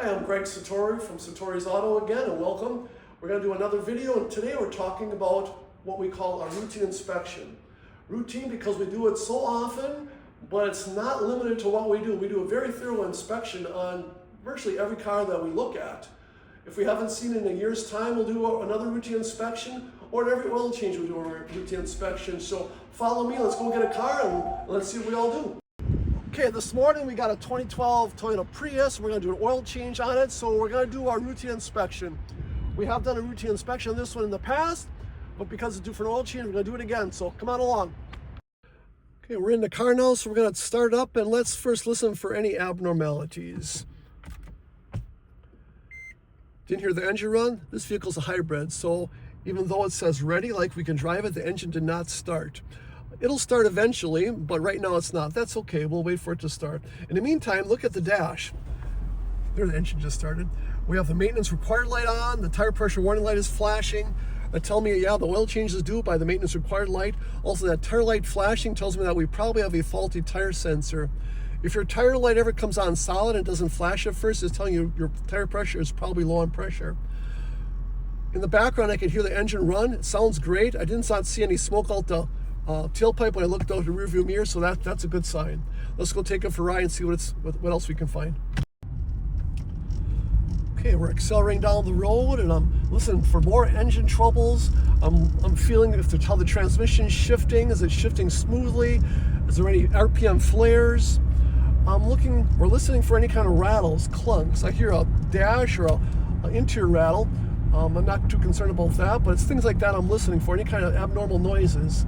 Hi, I'm Greg Satori from Satori's Auto again, and welcome. We're going to do another video, and today we're talking about what we call our routine inspection. Routine because we do it so often, but it's not limited to what we do. We do a very thorough inspection on virtually every car that we look at. If we haven't seen it in a year's time, we'll do another routine inspection, or at every oil change we'll do a routine inspection. So follow me, let's go get a car and let's see what we all do. Okay, this morning we got a 2012 Toyota Prius. We're going to do an oil change on it, so we're going to do our routine inspection. We have done a routine inspection on this one in the past, but because it's due for an oil change, we're going to do it again, so come on along. Okay, we're in the car now, so we're going to start up, and let's first listen for any abnormalities. Didn't hear the engine run? This vehicle's a hybrid, so even though it says ready, like we can drive it, the engine did not start. It'll start eventually, but right now it's not. That's okay, we'll wait for it to start. In the meantime, look at the dash. There, the engine just started. We have the maintenance required light on, the tire pressure warning light is flashing. That tells me, yeah, the oil change is due by the maintenance required light. Also, that tire light flashing tells me that we probably have a faulty tire sensor. If your tire light ever comes on solid and doesn't flash at first, it's telling you your tire pressure is probably low on pressure. In the background, I can hear the engine run. It sounds great. I did not see any smoke out the tailpipe when I looked out the rearview mirror, so that's a good sign. Let's go take it for a ride and see what else we can find. Okay, we're accelerating down the road, and I'm listening for more engine troubles. I'm feeling how the transmission's shifting. Is it shifting smoothly? Is there any RPM flares? We're listening for any kind of rattles, clunks. I hear a dash or an interior rattle. I'm not too concerned about that, but it's things like that I'm listening for, any kind of abnormal noises.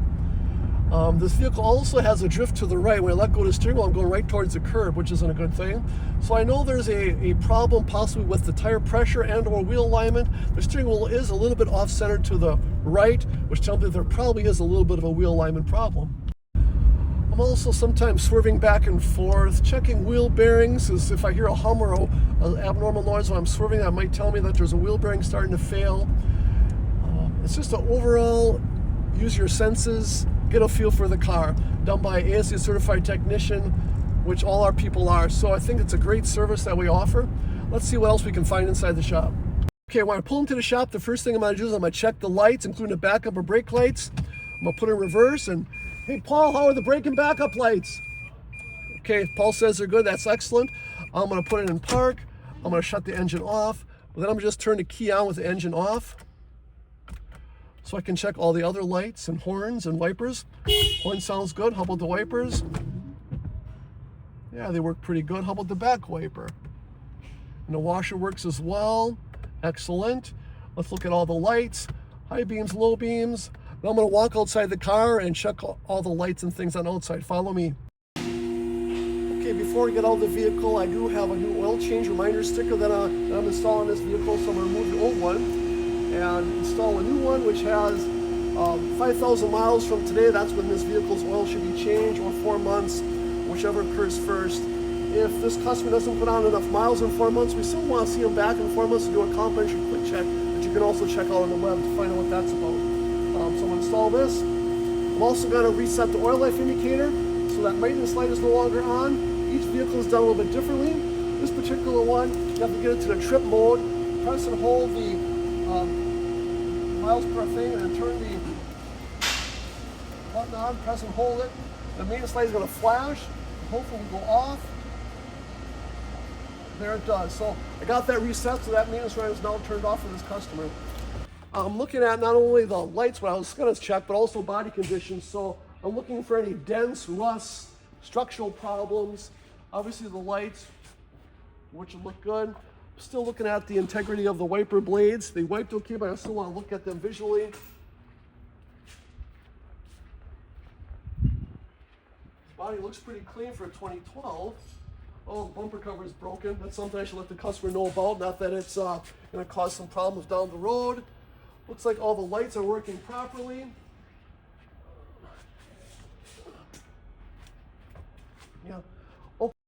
This vehicle also has a drift to the right. When I let go of the steering wheel, I'm going right towards the curb, which isn't a good thing. So I know there's a problem possibly with the tire pressure and or wheel alignment. The steering wheel is a little bit off-centered to the right, which tells me there probably is a little bit of a wheel alignment problem. I'm also sometimes swerving back and forth, checking wheel bearings, as if I hear a hum or an abnormal noise when I'm swerving, that might tell me that there's a wheel bearing starting to fail. It's just an overall use your senses, get a feel for the car, done by an ASE certified technician, which all our people are. So I think it's a great service that we offer. Let's see what else we can find inside the shop. Okay, when I pull into the shop, the first thing I'm going to do is I'm going to check the lights, including the backup or brake lights. I'm going to put in reverse and, hey Paul, how are the brake and backup lights? Okay, Paul says they're good, that's excellent. I'm going to put it in park. I'm going to shut the engine off. Then I'm just turn the key on with the engine off, so I can check all the other lights and horns and wipers. Horn sounds good. How about the wipers? Yeah, they work pretty good. How about the back wiper? And the washer works as well. Excellent. Let's look at all the lights. High beams, low beams. Now I'm going to walk outside the car and check all the lights and things on the outside. Follow me. Okay, before we get out of the vehicle, I do have a new oil change reminder sticker that I'm installing this vehicle, so I'm going to remove the old one and install a new one, which has 5,000 miles from today. That's when this vehicle's oil should be changed, or 4 months, whichever occurs first. If this customer doesn't put on enough miles in 4 months, we still want to see them back in 4 months to do a complimentary quick check that you can also check out on the web to find out what that's about. So I'm going to install this. I'm also going to reset the oil life indicator so that maintenance light is no longer on. Each vehicle is done a little bit differently. This particular one, you have to get into the trip mode, press and hold the miles per thing, and turn the button on, press and hold it. The maintenance light is going to flash, hopefully will go off. There it does. So I got that reset, so that maintenance light is now turned off for this customer. I'm looking at not only the lights, what I was going to check, but also body conditions. So I'm looking for any dents, rust, structural problems. Obviously the lights, which look good. Still looking at the integrity of the wiper blades. They wiped okay, but I still want to look at them visually. This body looks pretty clean for 2012. Oh, the bumper cover is broken. That's something I should let the customer know about. Not that it's going to cause some problems down the road. Looks like all the lights are working properly. Yeah.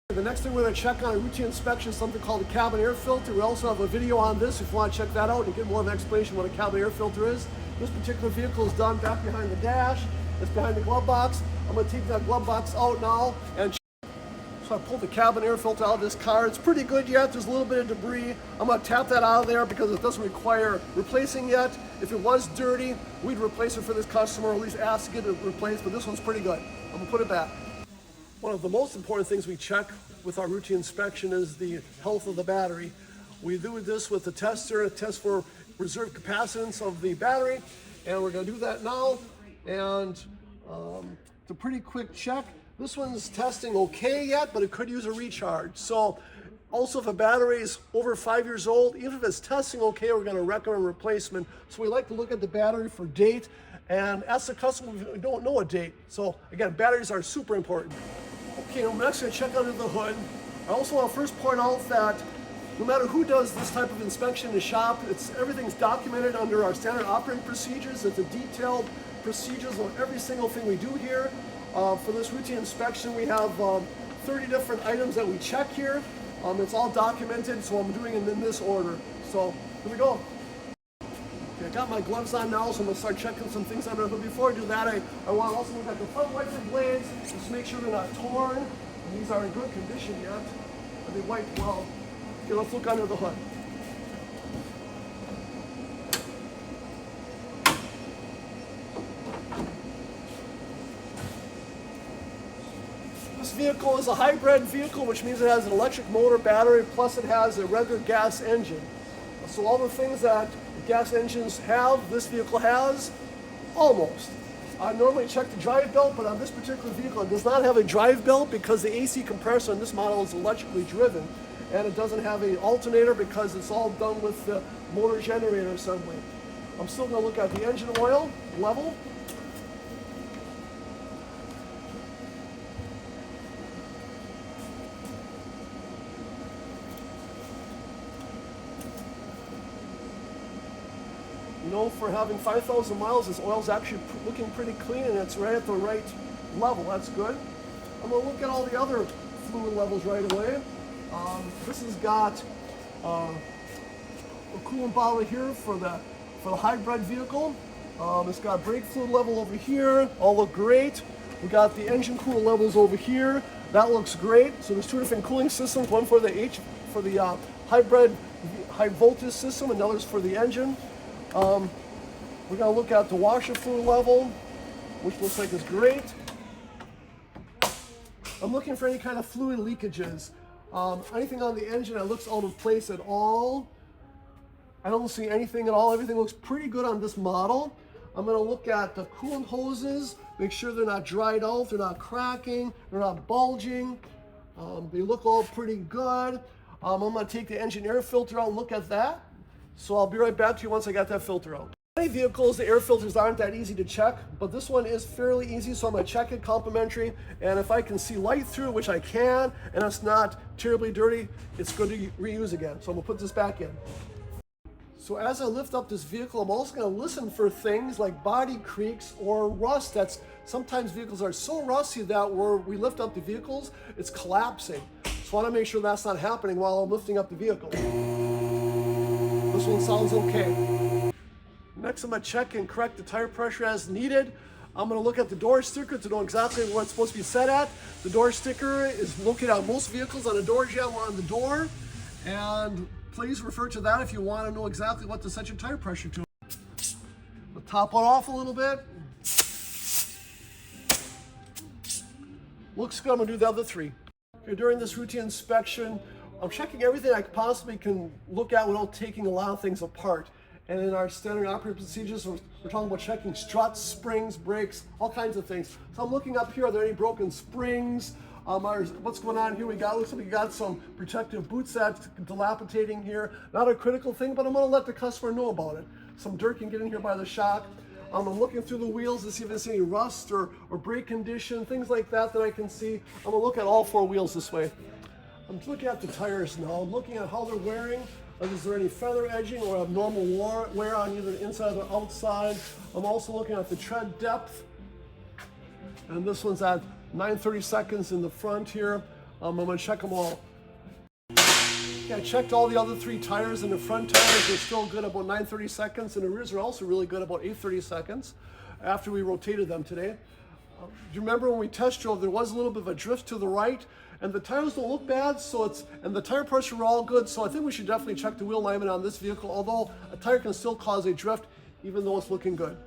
The next thing we're going to check on a routine inspection is something called a cabin air filter. We also have a video on this if you want to check that out and get more of an explanation what a cabin air filter is. This particular vehicle is done back behind the dash. It's behind the glove box. I'm going to take that glove box out now and So I pulled the cabin air filter out of this car. It's pretty good yet. There's a little bit of debris. I'm gonna tap that out of there because it doesn't require replacing yet. If it was dirty, we'd replace it for this customer, or at least ask to get it replaced, but this one's pretty good. I'm gonna put it back. One of the most important things we check with our routine inspection is the health of the battery. We do this with the tester, a test for reserve capacitance of the battery, and we're gonna do that now. And it's a pretty quick check. This one's testing okay yet, but it could use a recharge. So also if a battery is over 5 years old, even if it's testing okay, we're gonna recommend replacement. So we like to look at the battery for date and ask the customer if we don't know a date. So again, batteries are super important. Okay, I'm next gonna check under the hood. I also want to first point out that no matter who does this type of inspection in the shop, everything's documented under our standard operating procedures. It's a detailed procedures on every single thing we do here. For this routine inspection, we have 30 different items that we check here. It's all documented, so I'm doing it in this order. So here we go. Okay, I got my gloves on now, so I'm gonna start checking some things under. But before I do that, I want to also look at the front wiper blades, just to make sure they're not torn. And these are in good condition yet. And they wiped well. Okay, let's look under the hood. This vehicle is a hybrid vehicle, which means it has an electric motor, battery, plus it has a regular gas engine. So all the things that gas engines have, this vehicle has, almost. I normally check the drive belt, but on this particular vehicle, it does not have a drive belt because the AC compressor on this model is electrically driven. And it doesn't have an alternator because it's all done with the motor generator assembly. I'm still going to look at the engine oil level. You know, for having 5,000 miles, this oil's actually looking pretty clean and it's right at the right level. That's good. I'm going to look at all the other fluid levels right away. This has got a coolant bottle here for the hybrid vehicle. It's got brake fluid level over here. All look great. We got the engine coolant levels over here. That looks great. So there's two different cooling systems. One for the hybrid high voltage system, and others for the engine. We're going to look at the washer fluid level, which looks like it's great. I'm looking for any kind of fluid leakages. Anything on the engine that looks out of place at all. I don't see anything at all. Everything looks pretty good on this model. I'm going to look at the coolant hoses, make sure they're not dried out, they're not cracking, they're not bulging. They look all pretty good. I'm going to take the engine air filter out and look at that. So I'll be right back to you once I got that filter out. Many vehicles, the air filters aren't that easy to check, but this one is fairly easy, so I'm going to check it complimentary. And if I can see light through, which I can, and it's not terribly dirty, it's good to reuse again. So I'm going to put this back in. So as I lift up this vehicle, I'm also going to listen for things like body creaks or rust. Sometimes vehicles are so rusty that where we lift up the vehicles, it's collapsing. So I want to make sure that's not happening while I'm lifting up the vehicle. This one sounds okay. Next, I'm going to check and correct the tire pressure as needed. I'm going to look at the door sticker to know exactly what it's supposed to be set at. The door sticker is located on most vehicles on the door jamb or on the door. And please refer to that if you want to know exactly what to set your tire pressure to. We'll top it off a little bit. Looks good. I'm going to do the other three. Okay, during this routine inspection, I'm checking everything I possibly can look at without taking a lot of things apart. And in our standard operating procedures, we're talking about checking struts, springs, brakes, all kinds of things. So I'm looking up here, are there any broken springs? What's going on here? Looks like we got some protective boots that's dilapidating here. Not a critical thing, but I'm gonna let the customer know about it. Some dirt can get in here by the shock. I'm looking through the wheels to see if there's any rust or brake condition, things like that I can see. I'm gonna look at all four wheels this way. I'm looking at the tires now. I'm looking at how they're wearing. Is there any feather edging or abnormal wear on either the inside or outside? I'm also looking at the tread depth. And this one's at 9/30 seconds in the front here. I'm going to check them all. Yeah, I checked all the other three tires, and the front tires are still good about 9/30 seconds, and the rears are also really good about 8/30 seconds after we rotated them today. You remember when we test drove, there was a little bit of a drift to the right, and the tires don't look bad, and the tire pressure were all good, so I think we should definitely check the wheel alignment on this vehicle, although a tire can still cause a drift, even though it's looking good.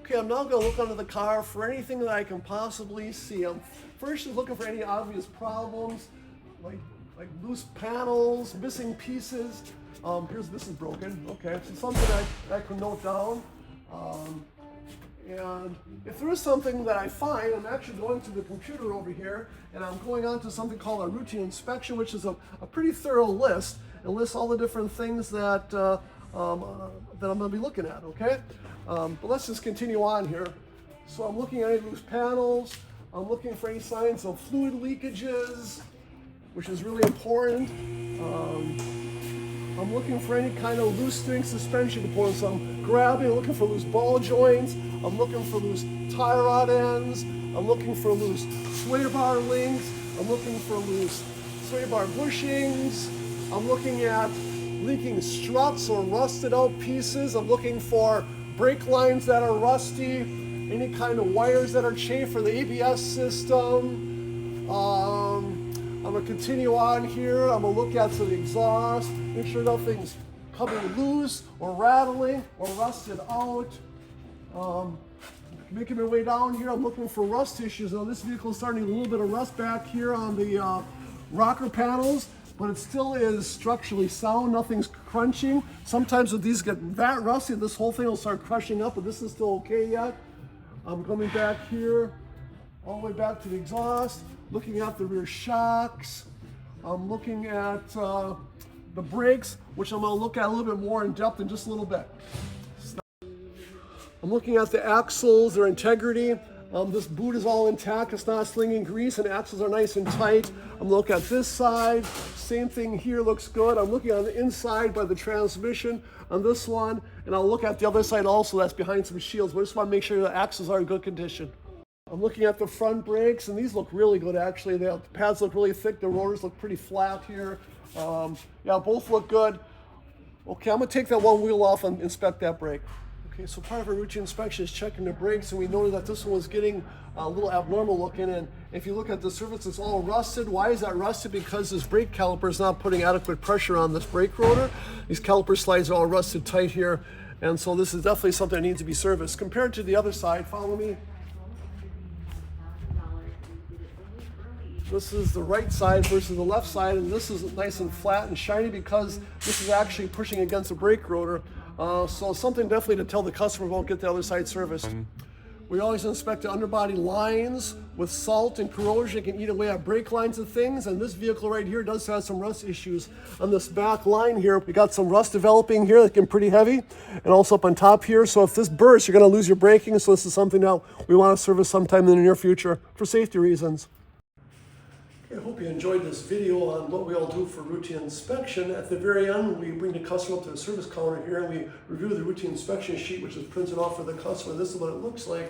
Okay, I'm now going to look under the car for anything that I can possibly see. I'm first just looking for any obvious problems, like loose panels, missing pieces. This is broken. Okay, so something I can note down. And if there is something that I find, I'm actually going to the computer over here, and I'm going on to something called a routine inspection, which is a pretty thorough list. It lists all the different things that I'm going to be looking at, okay? But let's just continue on here. So I'm looking at any loose panels. I'm looking for any signs of fluid leakages, which is really important. I'm looking for any kind of loose steering suspension components. I'm looking for loose ball joints. I'm looking for loose tie rod ends. I'm looking for loose sway bar links. I'm looking for loose sway bar bushings. I'm looking at leaking struts or rusted out pieces. I'm looking for brake lines that are rusty, any kind of wires that are chafed for the ABS system. I'm going to continue on here. I'm going to look at the exhaust, make sure nothing's coming loose or rattling or rusted out. Making my way down here, I'm looking for rust issues. Now this vehicle is starting a little bit of rust back here on the rocker panels, but it still is structurally sound. Nothing's crunching. Sometimes if these get that rusty, this whole thing will start crushing up, but this is still okay yet. I'm coming back here, all the way back to the exhaust, looking at the rear shocks. I'm looking at the brakes, which I'm going to look at a little bit more in depth in just a little bit. I'm looking at the axles, their integrity. This boot is all intact, it's not slinging grease, and axles are nice and tight. I'm looking at this side, same thing here, looks good. I'm looking on the inside by the transmission on this one, and I'll look at the other side also, that's behind some shields, but I just want to make sure the axles are in good condition. I'm looking at the front brakes, and these look really good actually. The pads look really thick, the rotors look pretty flat here. Yeah, both look good. Okay, I'm gonna take that one wheel off and inspect that brake. Okay, so part of our routine inspection is checking the brakes, and we noted that this one was getting a little abnormal looking, and if you look at the surface, it's all rusted. Why is that rusted? Because this brake caliper is not putting adequate pressure on this brake rotor. These caliper slides are all rusted tight here, and so this is definitely something that needs to be serviced. Compared to the other side, follow me. This is the right side versus the left side, and this is nice and flat and shiny because this is actually pushing against the brake rotor. So something definitely to tell the customer about, get the other side serviced. We always inspect the underbody lines with salt and corrosion. It can eat away at brake lines and things, and this vehicle right here does have some rust issues. On this back line here, we got some rust developing here that's getting pretty heavy, and also up on top here. So if this bursts, you're gonna lose your braking, so this is something that we wanna service sometime in the near future for safety reasons. I hope you enjoyed this video on what we all do for routine inspection. At the very end, we bring the customer up to the service counter here and we review the routine inspection sheet, which is printed off for the customer. This is what it looks like.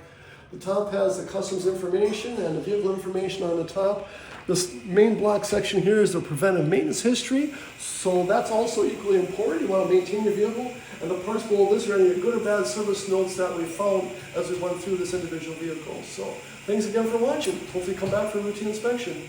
The top has the customer's information and the vehicle information on the top. This main block section here is the preventive maintenance history. So that's also equally important. You want to maintain your vehicle. And the parts below this are any good or bad service notes that we found as we went through this individual vehicle. So thanks again for watching. Hopefully come back for routine inspection.